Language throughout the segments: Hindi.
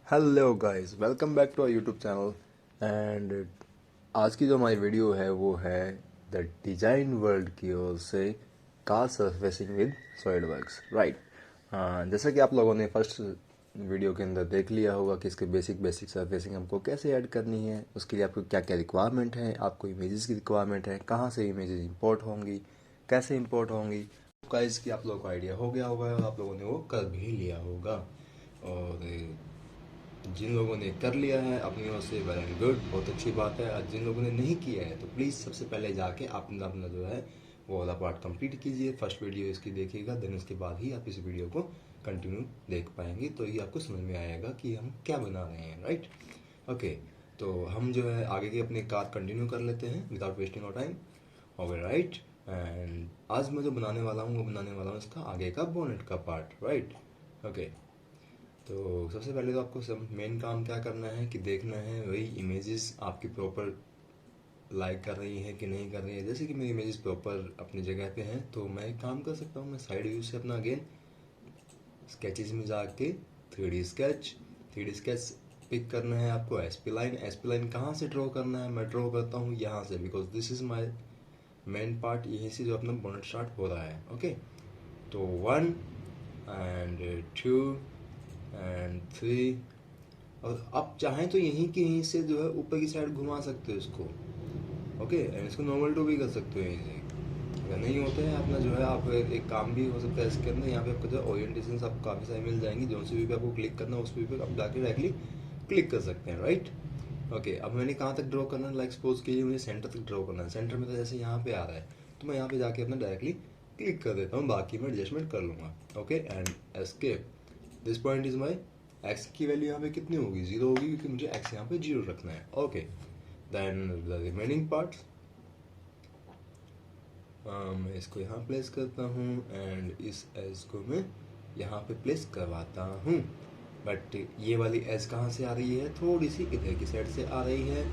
Hello guys, welcome back to our YouTube channel. And आज की जो हमारी वीडियो है वो है द डिजाइन वर्ल्ड की ओर से car surfacing with SolidWorks, right. जैसा कि आप लोगों ने फर्स्ट वीडियो के अंदर देख लिया होगा कि इसके बेसिक सरफेसिंग हमको कैसे ऐड करनी है, उसके लिए आपको क्या क्या रिक्वायरमेंट है, आपको इमेजेस की रिक्वायरमेंट है, कहाँ से इमेजेस इंपोर्ट होंगी, कैसे इंपोर्ट होंगी। गाइस की आप लोगों को आइडिया हो गया होगा और आप लोगों ने वो कर भी लिया होगा। और जिन लोगों ने कर लिया है अपनी ओर से वेल एंड गुड, बहुत अच्छी बात है। और जिन लोगों ने नहीं किया है तो प्लीज़ सबसे पहले जाके अपना अपना जो है वो वाला पार्ट कंप्लीट कीजिए। फर्स्ट वीडियो इसकी देखिएगा, देन उसके बाद ही आप इस वीडियो को कंटिन्यू देख पाएंगे, तो ये आपको समझ में आएगा कि हम क्या बना रहे हैं, राइट। ओके, तो हम जो है आगे की अपनी कार कंटिन्यू कर लेते हैं without wasting of time. Okay, right. And आज मैं जो बनाने वाला हूँ वो बनाने वाला हूँ इसका आगे का बोनेट का पार्ट, राइट। ओके, तो सबसे पहले तो आपको सब मेन काम क्या करना है कि देखना है वही इमेजेस आपकी प्रॉपर लाइक कर रही है कि नहीं कर रही है। जैसे कि मेरी इमेजेस प्रॉपर अपनी जगह पे हैं तो मैं एक काम कर सकता हूँ, मैं साइड व्यू से अपना अगेन स्केचेस में जाके 3D स्केच पिक करना है आपको। एसपी लाइन कहाँ से ड्रॉ करना है, मैं ड्रॉ करता हूँ यहाँ से, because this is my main part. यहीं से जो अपना बोनेट स्टार्ट हो रहा है। ओके, तो 1 एंड 2 एंड 3। और आप चाहें तो यहीं से जो है ऊपर की साइड घुमा सकते हो इसको। ओके, एंड इसको नॉर्मल टू भी कर सकते हो यहीं से। अगर नहीं होते हैं अपना जो है आप एक काम भी हो सकता है इसके अंदर, यहाँ पे आपको जो है ओरिएंटेशन आपको काफ़ी सारी मिल जाएंगी। जो सी भी पे आपको क्लिक करना है उस भी पे आप जाके डायरेक्टली क्लिक कर सकते हैं, राइट। ओके, अब मैंने कहाँ तक ड्रॉ करना है, लाइक सपोज के लिए मुझे सेंटर तक ड्रॉ करना है। सेंटर में तो जैसे यहाँ पे आ रहा है तो मैं यहाँ पे जाके अपना डायरेक्टली क्लिक कर देता हूँ, बाकी मैं एडजस्टमेंट कर लूँगा। Okay, and escape. This point is my x की वैल्यू यहाँ पे कितनी होगी, 0 होगी, क्योंकि मुझे एक्स यहाँ पे 0 रखना है। Okay, then the remaining part मैं इसको यहाँ प्लेस करता हूँ एंड इस एज को मैं यहाँ पे प्लेस करवाता हूँ। बट ये वाली एज कहाँ से आ रही है, थोड़ी सी इधर की साइड से आ रही है।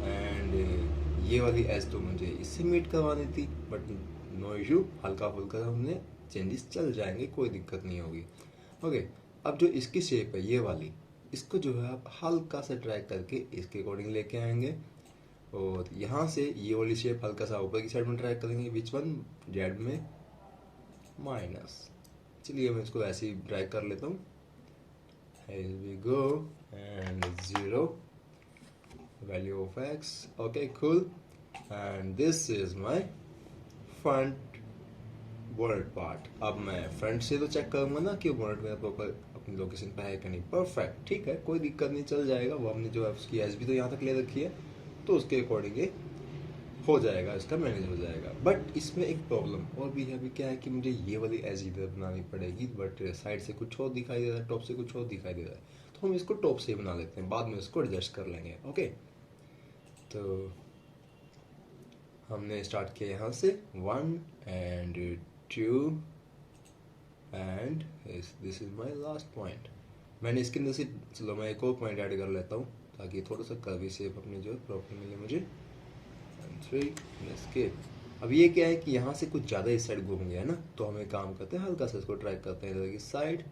एंड ये वाली एज तो मुझे इससे मीट करवानी थी, बट नो इशू, हल्का फुल्का हमने चेंजेस चल जाएंगे, कोई दिक्कत नहीं होगी। ओके, अब जो इसकी शेप है ये वाली, इसको जो है आप हल्का सा ट्रैक करके इसके अकॉर्डिंग लेके आएंगे। और यहाँ से ये वाली शेप हल्का सा ऊपर की साइड में ट्रैक करेंगे, विच वन, जेड में माइनस। चलिए मैं इसको ऐसे ही ड्रैग कर लेता हूँ। Here we go, and 0 value of x. Okay, cool. And this is my front bonnet part. अब मैं फ्रंट से तो चेक करूंगा ना कि bonnet मेरा प्रॉपर अपनी लोकेशन पे है कि नहीं। परफेक्ट, ठीक है, कोई दिक्कत नहीं, चल जाएगा। वो हमने जो है उसकी एज भी तो यहाँ तक ले रखी है, तो उसके अकॉर्डिंग ये हो जाएगा, इसका मैनेज हो जाएगा। बट इसमें एक प्रॉब्लम और भी है। अभी क्या है कि मुझे ये वाली एज इधर बनानी पड़ेगी, बट साइड से कुछ और दिखाई दे रहा है, टॉप से कुछ और दिखाई दे रहा है, तो हम इसको टॉप से ही बना लेते हैं, बाद में इसको एडजस्ट कर लेंगे। ओके, तो हमने स्टार्ट किया यहाँ से 1 and 2 and this is my last point. मैंने इसके अंदर से, चलो मैं एक और पॉइंट ऐड कर लेता हूँ ताकि थोड़ा सा कर्वी शेप अपनी जो है प्रॉपर मिले मुझे। 3 एस्केप। अब ये क्या है कि यहाँ से कुछ ज़्यादा इस साइड घूम गया है ना, तो हम एक काम करते हैं, हल्का सा इसको ट्रैक करते हैं इधर की side.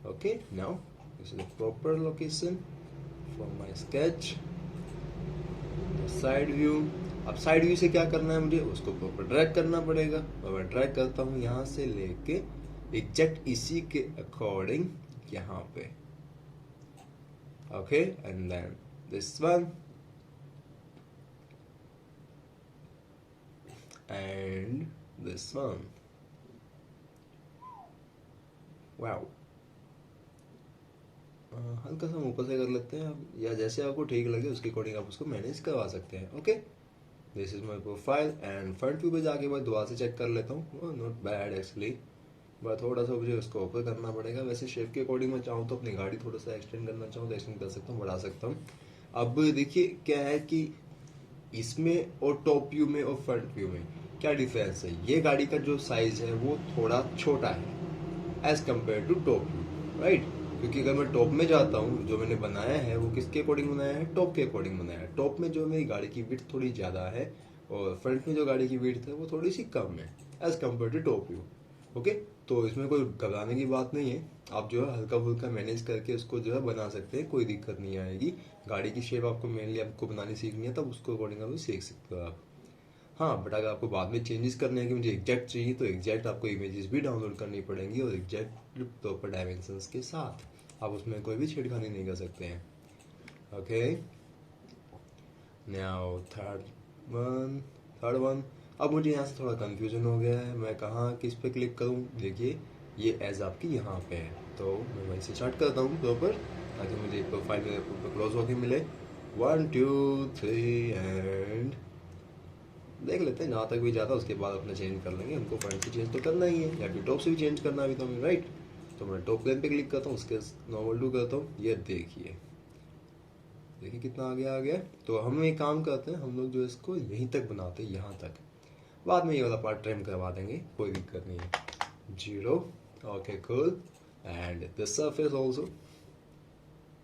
Okay, now this is the proper location for my sketch, side view. अब साइड व्यू से क्या करना है, मुझे उसको प्रॉपर ड्रैग करना पड़ेगा, और मैं ड्रैग करता हूँ यहाँ से लेके एग्जैक्ट इसी के अकॉर्डिंग यहाँ पे। Okay, and then this one and this one. Wow. हल्का सा ऊपर से कर लेते हैं आप, या जैसे आपको ठीक लगे उसके अकॉर्डिंग आप उसको मैनेज करवा सकते हैं। Okay, this is my profile and front view पे जाके मैं दोबारा से चेक कर लेता हूँ। नॉट बैड एक्चुअली, बट थोड़ा सा मुझे उसको ऊपर करना पड़ेगा। वैसे शेप के अकॉर्डिंग मैं चाहूँ तो अपनी गाड़ी थोड़ा सा एक्सटेंड करना चाहूँ तो एक्सटेंड कर सकता हूँ, बढ़ा सकता हूँ। अब देखिए क्या है कि इसमें और टॉप व्यू में और फ्रंट व्यू में क्या डिफरेंस है। ये गाड़ी का जो साइज है वो थोड़ा छोटा है as compare to top view, right. क्योंकि अगर मैं टॉप में जाता हूँ, जो मैंने बनाया है वो किसके अकॉर्डिंग बनाया है, टॉप के अकॉर्डिंग बनाया है। टॉप में जो मेरी गाड़ी की विड्थ थोड़ी ज़्यादा है और फ्रंट में जो गाड़ी की विड्थ है वो थोड़ी सी कम है as compare to top view. Okay, तो इसमें कोई घबराने की बात नहीं है, आप जो है हल्का फुल्का मैनेज करके उसको जो है बना सकते हैं, कोई दिक्कत नहीं आएगी। गाड़ी की शेप आपको मेनली आपको बनानी सीखनी है, तब उसको अकॉर्डिंग आप सीख सकते हो आप। हाँ, बट अगर आपको बाद में चेंजेस करने हैं कि मुझे एग्जैक्ट चाहिए, तो एग्जैक्ट आपको इमेजेस भी डाउनलोड करनी पड़ेंगी और एग्जैक्ट प्रॉपर डायमेंशंस के साथ आप उसमें कोई भी छेड़खानी नहीं कर सकते हैं। Okay, now third one. अब मुझे यहाँ से थोड़ा कंफ्यूजन हो गया है, मैं कहाँ किस पे क्लिक करूँ। देखिए ये एज आपकी यहाँ पे है, तो मैं वहीं से स्टार्ट करता हूँ प्रॉपर, ताकि मुझे प्रोफाइल मेरे ऊपर क्लोज होके मिले। 1 2 3 एंड देख लेते हैं जहाँ तक भी जाता है, उसके बाद अपना चेंज कर लेंगे। हमको फ्रंट से चेंज तो करना ही है, या फिर टॉप से भी चेंज करना है अभी तो हमें, राइट। तो मैं टॉप प्लेन पे क्लिक करता हूँ, उसके नॉर्मल टू करता हूँ। ये देखिए कितना आ गया। तो हम एक काम करते हैं, हम लोग जो इसको यहीं तक बनाते हैं, यहाँ तक। बाद में ये वाला पार्ट ट्रिम करवा देंगे, कोई दिक्कत नहीं है। 0, okay cool. And this surface also,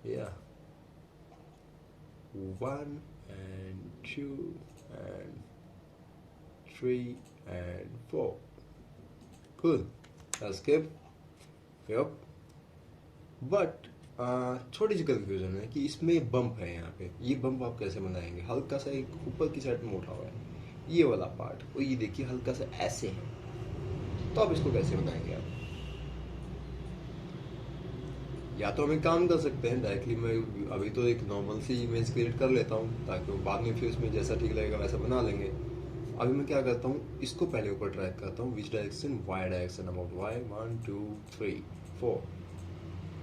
या 1 and 2 and 3 and 4, cool, let's skip. Yep. But छोटी सी कंफ्यूजन है कि इसमें बम्प है यहाँ पे, ये बम्प आप कैसे बनाएंगे। हल्का सा एक ऊपर की साइड में उठा हुआ है ये वाला पार्ट, और ये देखिए हल्का सा ऐसे है, तो आप इसको कैसे बनाएंगे आप। या तो हम एक काम कर सकते हैं, डायरेक्टली मैं अभी तो एक नॉर्मल सी इमेज क्रिएट कर लेता हूँ, ताकि वो बाद में फिर उसमें जैसा ठीक लगेगा वैसा बना लेंगे। अभी मैं क्या करता हूँ, इसको पहले ऊपर ट्रैक करता हूँ, which direction, Y direction, about Y 1 2 3 4।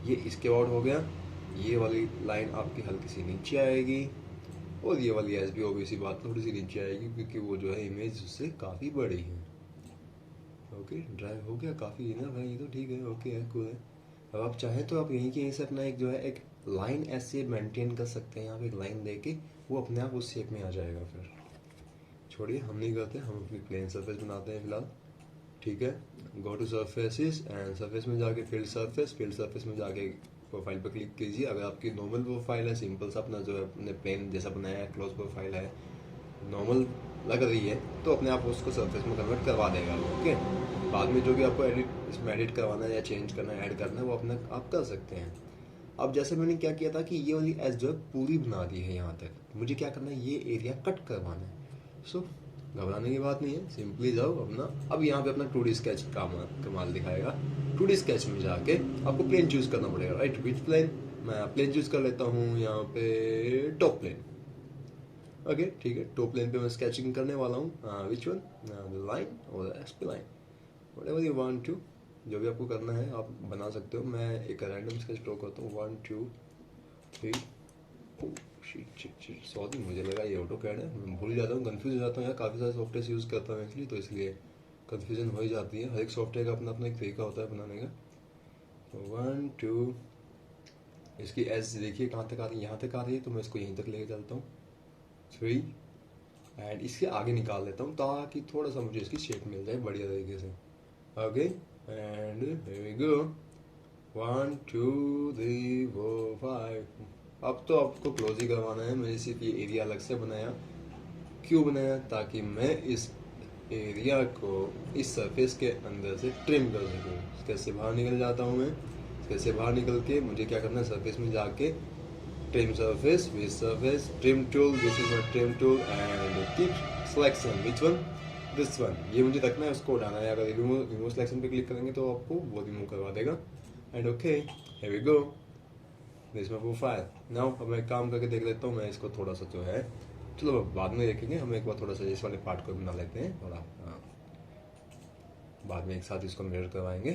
ये इसके अबाउट हो गया। ये वाली लाइन आपकी हल्की सी नीचे आएगी, और ये वाली एस भी ऑब्वियसली बात थोड़ी सी नीचे आएगी, क्योंकि वो जो है इमेज उससे काफ़ी बड़ी है। ओके, ड्राइव हो गया काफ़ी है ना भाई, ये तो ठीक है, ओके है, कूल है। अब आप चाहें तो आप यहीं के यहीं से अपना एक जो है एक लाइन ऐसे मेंटेन कर सकते हैं, यहाँ पे एक लाइन दे के वो अपने आप उस शेप में आ जाएगा। फिर छोड़िए, हम नहीं करते, हम अपनी प्लेन सरफेस बनाते हैं फिलहाल। ठीक है, go to surfaces and surface में जाके फील्ड सरफेस में जाके प्रोफाइल पर क्लिक कीजिए। अगर आपकी नॉर्मल प्रोफाइल है, सिंपल सा अपना जो है अपने प्लेन जैसा बनाया है, क्लोज प्रोफाइल है, नॉर्मल लग रही है, तो अपने आप उसको सरफेस में कन्वर्ट करवा देगा। ओके, बाद में जो भी आपको इसमें एडिट करवाना है या चेंज करना है, ऐड करना है, वो अपना आप कर सकते हैं। अब जैसे मैंने क्या किया था कि ये वाली एज जो है पूरी बना दी है यहाँ तक, मुझे क्या करना है, ये एरिया कट करवाना है। सो घबराने की बात नहीं है, सिंपली जाओ अपना। अब यहाँ पे अपना 2D स्केच कमाल दिखाएगा। 2D स्केच में जाके आपको प्लेन चूज करना पड़ेगा, राइट। विच प्लेन, मैं प्लेन चूज कर लेता हूँ यहाँ पे, टॉप प्लेन। ओके ठीक है, टॉप प्लेन पे मैं स्केचिंग करने वाला हूँ। विच वन, द लाइन और SP line, whatever you want to, जो भी आपको करना है आप बना सकते हो। मैं एक रैंडम स्केच ड्रॉ करता हूँ, 1 2 3। सॉरी, मुझे लगा ये ऑटो कैड है, मैं भूल जाता हूँ, कंफ्यूज हो जाता हूँ यार, काफ़ी सारे सॉफ्टवेयर यूज़ करता हूँ एक्चुअली, तो इसलिए कंफ्यूजन हो ही जाती है। हर एक सॉफ्टवेयर का अपना अपना एक तरीका होता है बनाने का। तो 1 2, इसकी एज देखिए कहाँ तक आ रही है, यहाँ तक आ रही है, तो मैं इसको यहीं तक लेके चलता हूँ। 3 एंड इसके आगे निकाल लेता हूँ, ताकि थोड़ा सा मुझे इसकी शेप मिल जाए बढ़िया तरीके से। Okay and here we go, 1 2 3 4 5। अब तो आपको क्लोज ही करवाना है, मैंने सिर्फ ये एरिया अलग से बनाया। क्यों बनाया, ताकि मैं इस एरिया को इस सरफेस के अंदर से ट्रिम कर सकूँ। कैसे बाहर निकल जाता हूँ मैं, कैसे बाहर निकल के मुझे क्या करना है, सरफेस में जाके trim surface with surface, trim tool, this is my trim tool and keep selection, which one, this one, ये मुझे रखना है, उसको उठाना है। अगर रिमूव सिलेक्शन पे क्लिक करेंगे तो आपको वो रिमूव करवा देगा। And okay, here we go, this my profile. Now अब मैं काम करके देख लेता हूँ, मैं इसको थोड़ा सा जो है, चलो बाद में देखेंगे, हम एक बार थोड़ा सा इस वाले पार्ट को बना लेते हैं थोड़ा, बाद में एक साथ इसको मिरर करवाएंगे।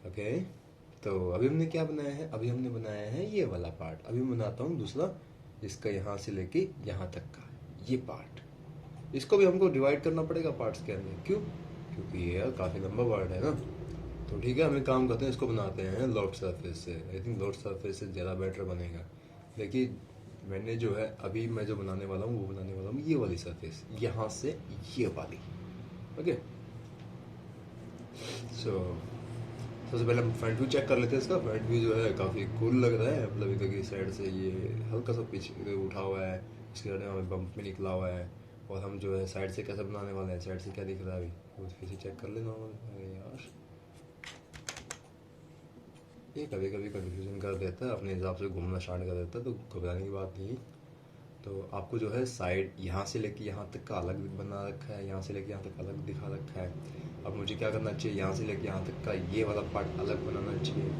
ओके, तो अभी हमने क्या बनाया है, अभी हमने बनाया है ये वाला पार्ट। अभी मैं बनाता हूँ दूसरा, इसका यहाँ से लेके यहाँ तक का ये पार्ट, इसको भी हमको डिवाइड करना पड़ेगा पार्ट्स के अंदर। क्यों, क्योंकि ये यार काफ़ी लंबा पार्ट है ना। तो ठीक है, हम एक काम करते हैं, इसको बनाते हैं लॉफ्ट सरफेस से। आई थिंक लॉफ्ट सरफेस से ज़्यादा बेटर बनेगा। देखिए मैंने जो है अभी मैं जो बनाने वाला हूँ, वो बनाने वाला हूँ ये वाली सरफेस, यहाँ से ये वाली। ओके, सो सबसे पहले हम फ्रंट व्यू चेक कर लेते हैं। इसका फ्रंट व्यू जो है काफ़ी कूल लग रहा है, मतलब इधर की साइड से ये हल्का सा पीछे इधर उठा हुआ है, इसके साइड में बम्प में निकला हुआ है। और हम जो है साइड से कैसे बनाने वाले हैं, साइड से क्या दिख रहा है अभी वो फिर से चेक कर ले नॉर्मल। अरे यार ये कभी कभी कन्फ्यूजन कर देता है, अपने हिसाब से घूमना स्टार्ट कर देता है, तो घबराने की बात नहीं है। तो आपको जो है साइड यहाँ से लेके यहाँ तक का अलग बना रखा है, यहाँ से लेके यहाँ तक अलग दिखा रखा है। अब मुझे क्या करना चाहिए, यहाँ से लेके यहाँ तक का ये वाला पार्ट अलग बनाना चाहिए।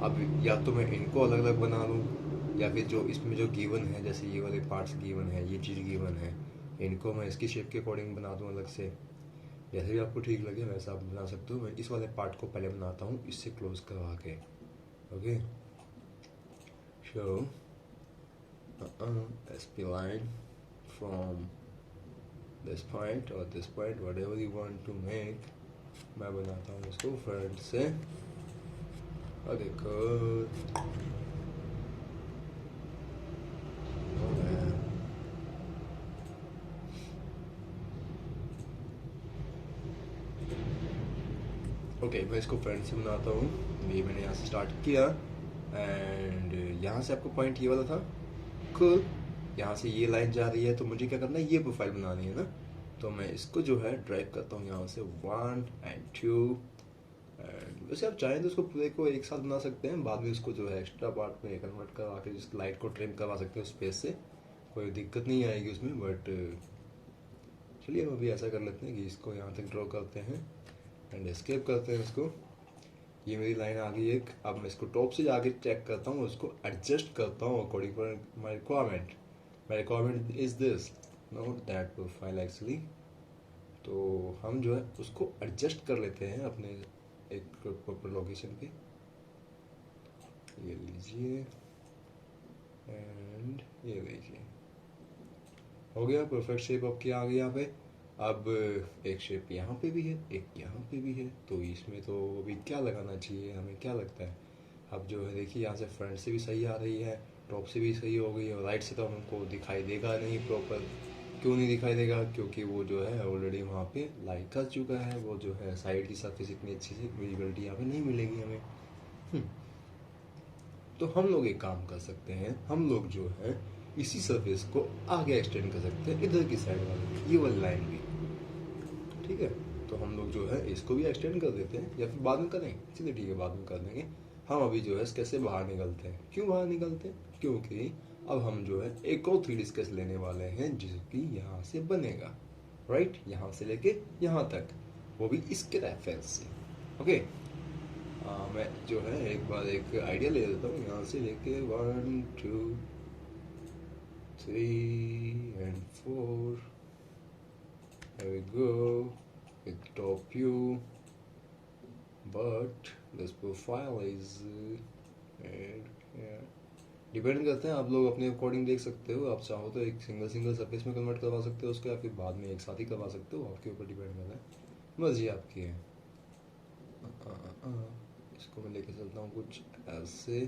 अब या तो मैं इनको अलग अलग बना लूँ, या फिर जो इसमें जो गिवन है, जैसे ये वाले पार्ट्स गिवन है, ये चीज़ गिवन है, इनको मैं इसकी शेप के अकॉर्डिंग बना दूँ अलग से। जैसे भी आपको ठीक लगे वैसा आप बना सकते हो। मैं इस वाले पार्ट को पहले बनाता हूँ इससे क्लोज करवा के। Okay, so SP line from this point or this point, whatever you want to make, मैं बनाता हूँ इसको फ्रंट से। और देखो ओके, मैं इसको फ्रंट से बनाता हूँ। ये मैंने यहाँ से स्टार्ट किया एंड यहाँ से आपको पॉइंट ये वाला था, cool। यहाँ से ये लाइन जा रही है, तो मुझे क्या करना है, ये प्रोफाइल बनानी है ना। तो मैं इसको जो है ड्राइव करता हूँ यहाँ से 1 and 2 एंड वैसे आप चाहें तो इसको पूरे को एक साथ बना सकते हैं, बाद में इसको जो है एक्स्ट्रा पार्ट में कन्वर्ट करवा के जिस लाइट को ट्रिम करवा सकते हैं स्पेस से, कोई दिक्कत नहीं आएगी उसमें। बट चलिए हम अभी ऐसा कर लेते हैं कि इसको यहाँ तक ड्रॉ करते हैं एंड एस्केप करते हैं इसको। ये मेरी लाइन आ गई एक। अब मैं इसको टॉप से जाके चेक करता हूँ, उसको एडजस्ट करता हूँ according for my requirement. My requirement is this, not that profile actually. तो हम जो है उसको एडजस्ट कर लेते हैं अपने एक प्रॉपर लोकेशन पे। ये लीजिए एंड ये लीजिए, हो गया परफेक्ट शेप आपकी आ गई यहाँ पे। अब एक शेप यहाँ पे भी है, एक यहाँ पे भी है, तो इसमें तो अभी क्या लगाना चाहिए, हमें क्या लगता है। अब जो है देखिए यहाँ से फ्रंट से भी सही आ रही है, टॉप से भी सही हो गई है, और राइट से तो हमको दिखाई देगा नहीं प्रॉपर। क्यों नहीं दिखाई देगा, क्योंकि वो जो है ऑलरेडी वहाँ पे लाइट कर चुका है। वो जो है साइड की सरफेस इतनी अच्छी से विजिबिलिटी यहाँ पे नहीं मिलेगी हमें। तो हम लोग एक काम कर सकते हैं, हम लोग जो है इसी सरफेस को आगे एक्सटेंड कर सकते हैं, इधर की साइड वाली ये वाली लाइन भी, ठीक है। तो हम लोग जो है इसको भी एक्सटेंड कर देते हैं, या फिर बाद में करें, चलिए ठीक है बाद में कर देंगे। हम अभी जो है कैसे बाहर निकलते हैं। क्यों बाहर निकलते हैं, क्योंकि अब हम जो है एक और 3D स्केच लेने वाले हैं, जिसकी यहाँ से बनेगा, राइट, यहाँ से लेके यहाँ तक, वो भी इसके रेफरेंस से। ओके, मैं जो है एक बार एक आइडिया ले लेता हूँ, यहाँ से लेके 1 2 3 and 4, there we go with top view, but this profile is depend करते हैं, आप लोग अपने अकॉर्डिंग देख सकते हो। आप चाहो तो एक सिंगल सरफेस में कन्वर्ट करवा सकते हो उसको, या फिर बाद में एक साथ ही करवा सकते हो, आपके ऊपर डिपेंड करता है, मर्जी आपकी है। इसको मैं लेके चलता हूँ कुछ ऐसे।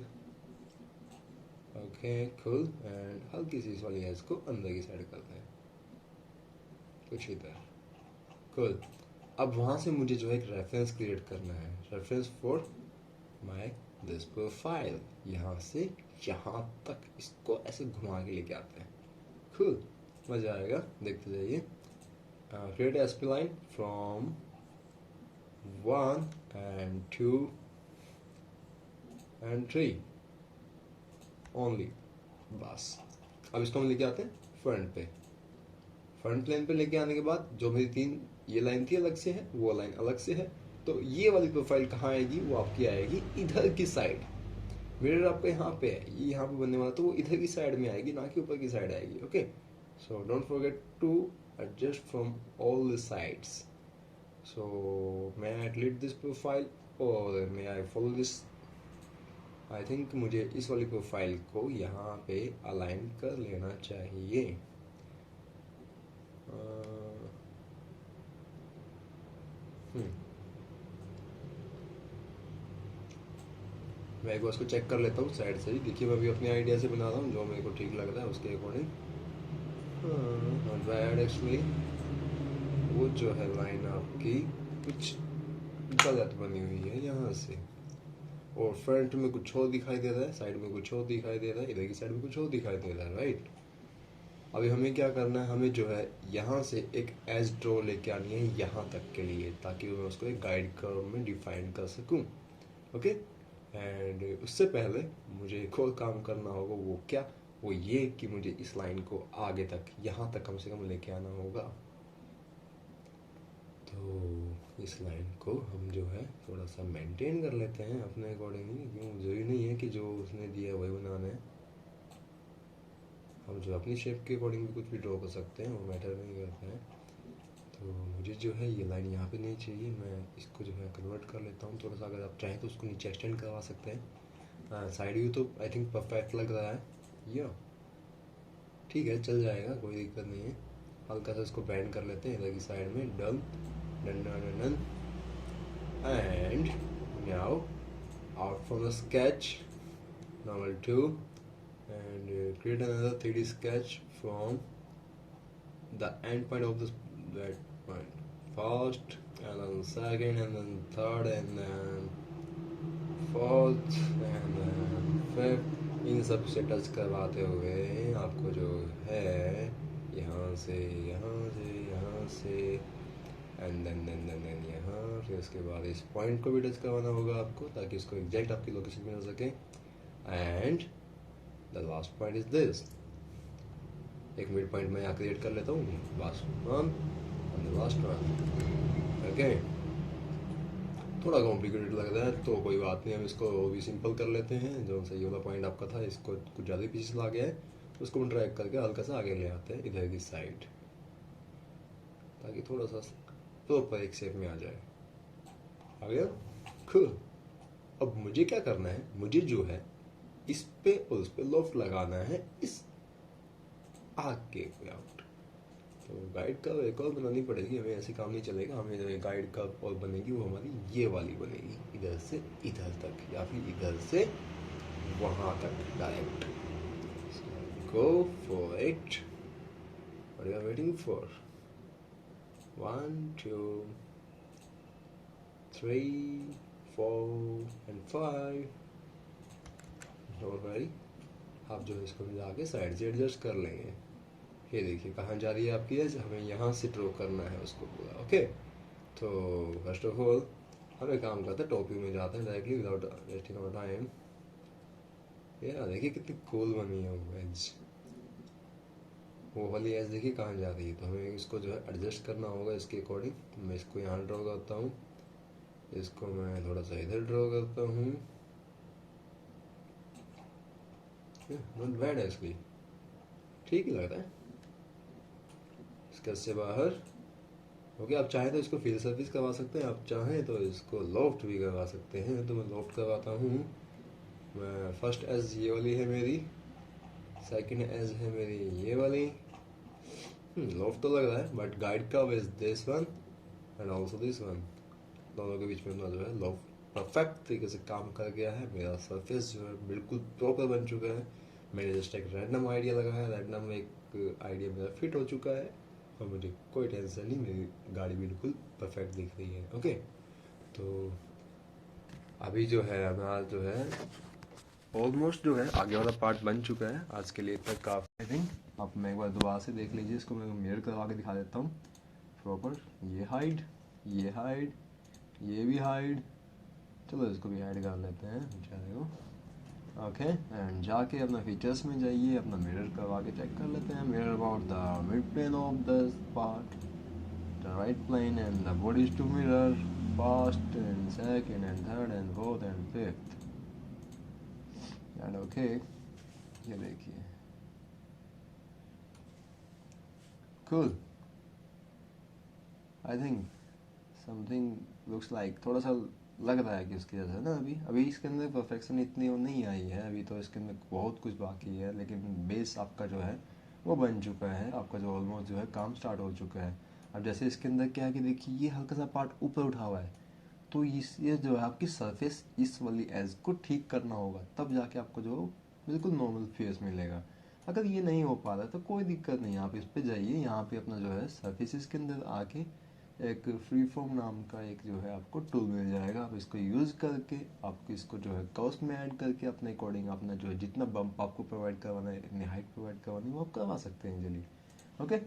ओके कूल, एंड हल्की सी इस वाली है, इसको अंदर की साइड करते हैं कुछ इधर। कूल, अब वहाँ से मुझे जो है एक रेफरेंस क्रिएट करना है, reference for my this profile. यहाँ से यहाँ तक इसको ऐसे घुमा के लेके आते हैं। कूल, मजा आएगा, देखते जाइए। Create SP line from 1 and 2 and 3 only, बस। अब इसको हम लेके आते हैं फ्रंट पे। फ्रंट प्लेन पे लेके आने के बाद जो मेरी 3 ये लाइन थी अलग से है, वो लाइन अलग से है, तो ये वाली प्रोफाइल कहाँ आएगी, वो आपकी आएगी इधर की साइड। मिरर आपका यहाँ पे है, ये यहाँ पे बनने वाला, तो वो इधर की साइड में आएगी, ना कि ऊपर की साइड आएगी। Okay, so don't forget to adjust from all the sides. So may I delete this profile or may I follow this? I think मुझे इस वाली प्रोफाइल को यहाँ पे अलाइन कर लेना चाहिए। मैं एक बार उसको चेक कर लेता हूँ साइड से ही। देखिए मैं भी अपने आइडिया से बना रहा हूँ, जो मेरे को ठीक लग रहा है उसके अकॉर्डिंग। Not bad actually. वो जो है लाइन आपकी कुछ गलत बनी हुई है यहाँ से, और फ्रंट में कुछ और दिखाई दे रहा है, साइड में कुछ और दिखाई दे रहा है, इधर की साइड में कुछ और दिखाई दे रहा है, राइट। अभी हमें क्या करना है, हमें जो है यहाँ से एक एज ड्रॉ लेके आनी है यहाँ तक के लिए, ताकि मैं उसको एक गाइड कर्व में डिफाइन कर सकूँ। ओके, एंड उससे पहले मुझे एक और काम करना होगा, वो क्या, वो ये कि मुझे इस लाइन को आगे तक, यहाँ तक कम से कम लेके आना होगा। तो इस लाइन को हम जो है थोड़ा सा मेंटेन कर लेते हैं अपने अकॉर्डिंगली, क्यों ज़रूरी नहीं है कि जो उसने दिया है वही बनाना है। हम जो अपनी शेप के अकॉर्डिंग भी कुछ भी ड्रॉ कर सकते हैं, वो मैटर नहीं करता है। तो मुझे जो है ये लाइन यहाँ पे नहीं चाहिए, मैं इसको जो है कन्वर्ट कर लेता हूँ थोड़ा सा। अगर आप चाहें तो उसको नीचे एक्सटेंड करवा सकते हैं। साइड व्यू तो आई थिंक परफेक्ट लग रहा है, या ठीक है, चल जाएगा, कोई दिक्कत नहीं है। हल्का सा इसको बैंड कर लेते हैं इधर की साइड में। Done done done done. And now out from the sketch, normal 2, and create another 3D sketch from the end point of this that point. First, and then second, and then third, and then fourth, and then fifth. इन सब से टच करवाते हुए आपको जो है यहाँ से यहाँ से यहाँ से एंड देन यहाँ, फिर उसके बाद इस पॉइंट को भी टच करवाना होगा आपको, ताकि इसको एग्जैक्ट आपकी लोकेशन मिल सके। And the last point is this. एक मिड पॉइंट मैं यहाँ क्रिएट कर लेता हूँ, last one and the last one. Okay, थोड़ा कॉम्प्लिकेटेड लग रहा है तो कोई बात नहीं, हम इसको भी सिंपल कर लेते हैं। जो सही वाला पॉइंट आपका था, इसको कुछ ज़्यादा पीछे ला गया है, उसको हम ड्रैग करके हल्का सा आगे ले आते हैं इधर की साइड, ताकि थोड़ा सा प्रॉपर एक शेप में आ जाए। आ गया, cool। अब मुझे क्या करना है, मुझे जो है इस पे और उस पे लॉफ्ट लगाना है, इस आग के आउट। तो गाइड कर्व एक और बनानी पड़ेगी हमें, ऐसे काम नहीं चलेगा। हमें जो गाइड कर्व और बनेगी वो हमारी ये वाली बनेगी, इधर से इधर तक या फिर इधर से वहाँ तक direct. Go for it, what you are waiting for. 1 2 3 4 and 5। Don't worry, आप जो है इसको भी आगे साइड से एडजस्ट कर लेंगे। ये देखिए कहाँ जा रही है आपकी एज, हमें यहाँ से ड्रॉ करना है उसको पूरा। ओके, तो फर्स्ट ऑफ ऑल हमें काम करते हैं टॉप व्यू में जाते हैं directly without wasting our time. ये देखिए कितनी कूल बनी है वो एज, वो वाली एज देखिए कहाँ जा रही है। तो हमें इसको जो है एडजस्ट करना होगा इसके अकॉर्डिंग। मैं इसको यहाँ ड्रॉ करता हूँ, इसको मैं थोड़ा सा इधर ड्रॉ करता हूँ। नॉट बैड है, इसकी ठीक ही लगता है। स्केच से बाहर ओके। आप चाहें तो इसको फील्ड सर्विस करवा सकते हैं, आप चाहें तो इसको लॉफ्ट भी करवा सकते हैं। तो मैं लॉफ्ट करवाता हूँ। मैं फर्स्ट एज ये वाली है मेरी, सेकंड एज है मेरी ये वाली। लॉफ्ट तो लग रहा है, but guide curve is this one and also this one. दोनों के बीच में जो है लॉफ्ट परफेक्ट तरीके से काम कर गया है। मेरा सरफेस जो है बिल्कुल प्रॉपर बन चुका है। मैंने जस्ट एक रैंडम आइडिया लगाया, रैंडम एक आइडिया मेरा फिट हो चुका है और मुझे कोई टेंशन नहीं, मेरी गाड़ी बिल्कुल परफेक्ट दिख रही है। ओके, तो अभी जो है हमारा जो है ऑलमोस्ट जो है आगे वाला पार्ट बन चुका है। आज के लिए तक काफ़ी आई थिंक। आप मैं एक बार दोबारा से देख लीजिए इसको, मैं मिरर करवा के दिखा देता हूँ प्रॉपर। ये हाइड, ये हाइड, ये भी हाइड। चलो इसको भी हाइड कर लेते हैं बेचारे को। ओके, एंड जाके अपना फीचर्स में जाइए, अपना मिरर करवा के चेक कर लेते हैं। Mirror about the mid plane of the part, the right plane and the bodies to mirror, first and second and third and fourth and fifth and okay. ये देखिए cool। I think something looks like, थोड़ा सा लग रहा है कि उसकी जैसे ना अभी अभी इसके अंदर परफेक्शन इतनी वो नहीं आई है। अभी तो इसके अंदर बहुत कुछ बाकी है, लेकिन बेस आपका जो है वो बन चुका है। आपका जो ऑलमोस्ट जो है काम स्टार्ट हो चुका है। अब जैसे इसके अंदर क्या है कि देखिए ये हल्का सा पार्ट ऊपर उठा हुआ है, तो इस ये जो है आपकी सरफेस इस वाली एज को ठीक करना होगा, तब जाके आपको जो बिल्कुल नॉर्मल फेस मिलेगा। अगर ये नहीं हो पा रहा तो कोई दिक्कत नहीं, आप इस पे जाइए, यहाँ पे अपना जो है सरफेसिस के अंदर आके एक फ्री फॉर्म नाम का एक जो है आपको टूल मिल जाएगा। आप इसको यूज़ करके आपको इसको जो है कर्व्स में ऐड करके अपने अकॉर्डिंग अपना जो है जितना बम्प आपको प्रोवाइड करवाना है, इतनी हाइट प्रोवाइड करवानी है, वो आप करवा सकते हैं easily. Okay,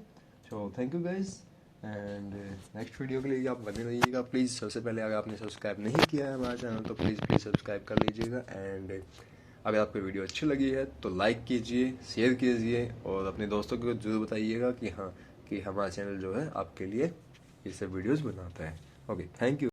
so thank you guys. And next video के लिए आप बने रहिएगा प्लीज़। सबसे पहले अगर आपने सब्सक्राइब नहीं किया है हमारा चैनल तो प्लीज़ सब्सक्राइब कर लीजिएगा। एंड अगर आपको वीडियो अच्छी लगी है तो लाइक कीजिए, शेयर कीजिए और अपने दोस्तों को जरूर बताइएगा कि हाँ, कि हमारा चैनल जो है आपके लिए ये सब वीडियोस बनाता है। Okay, thank you.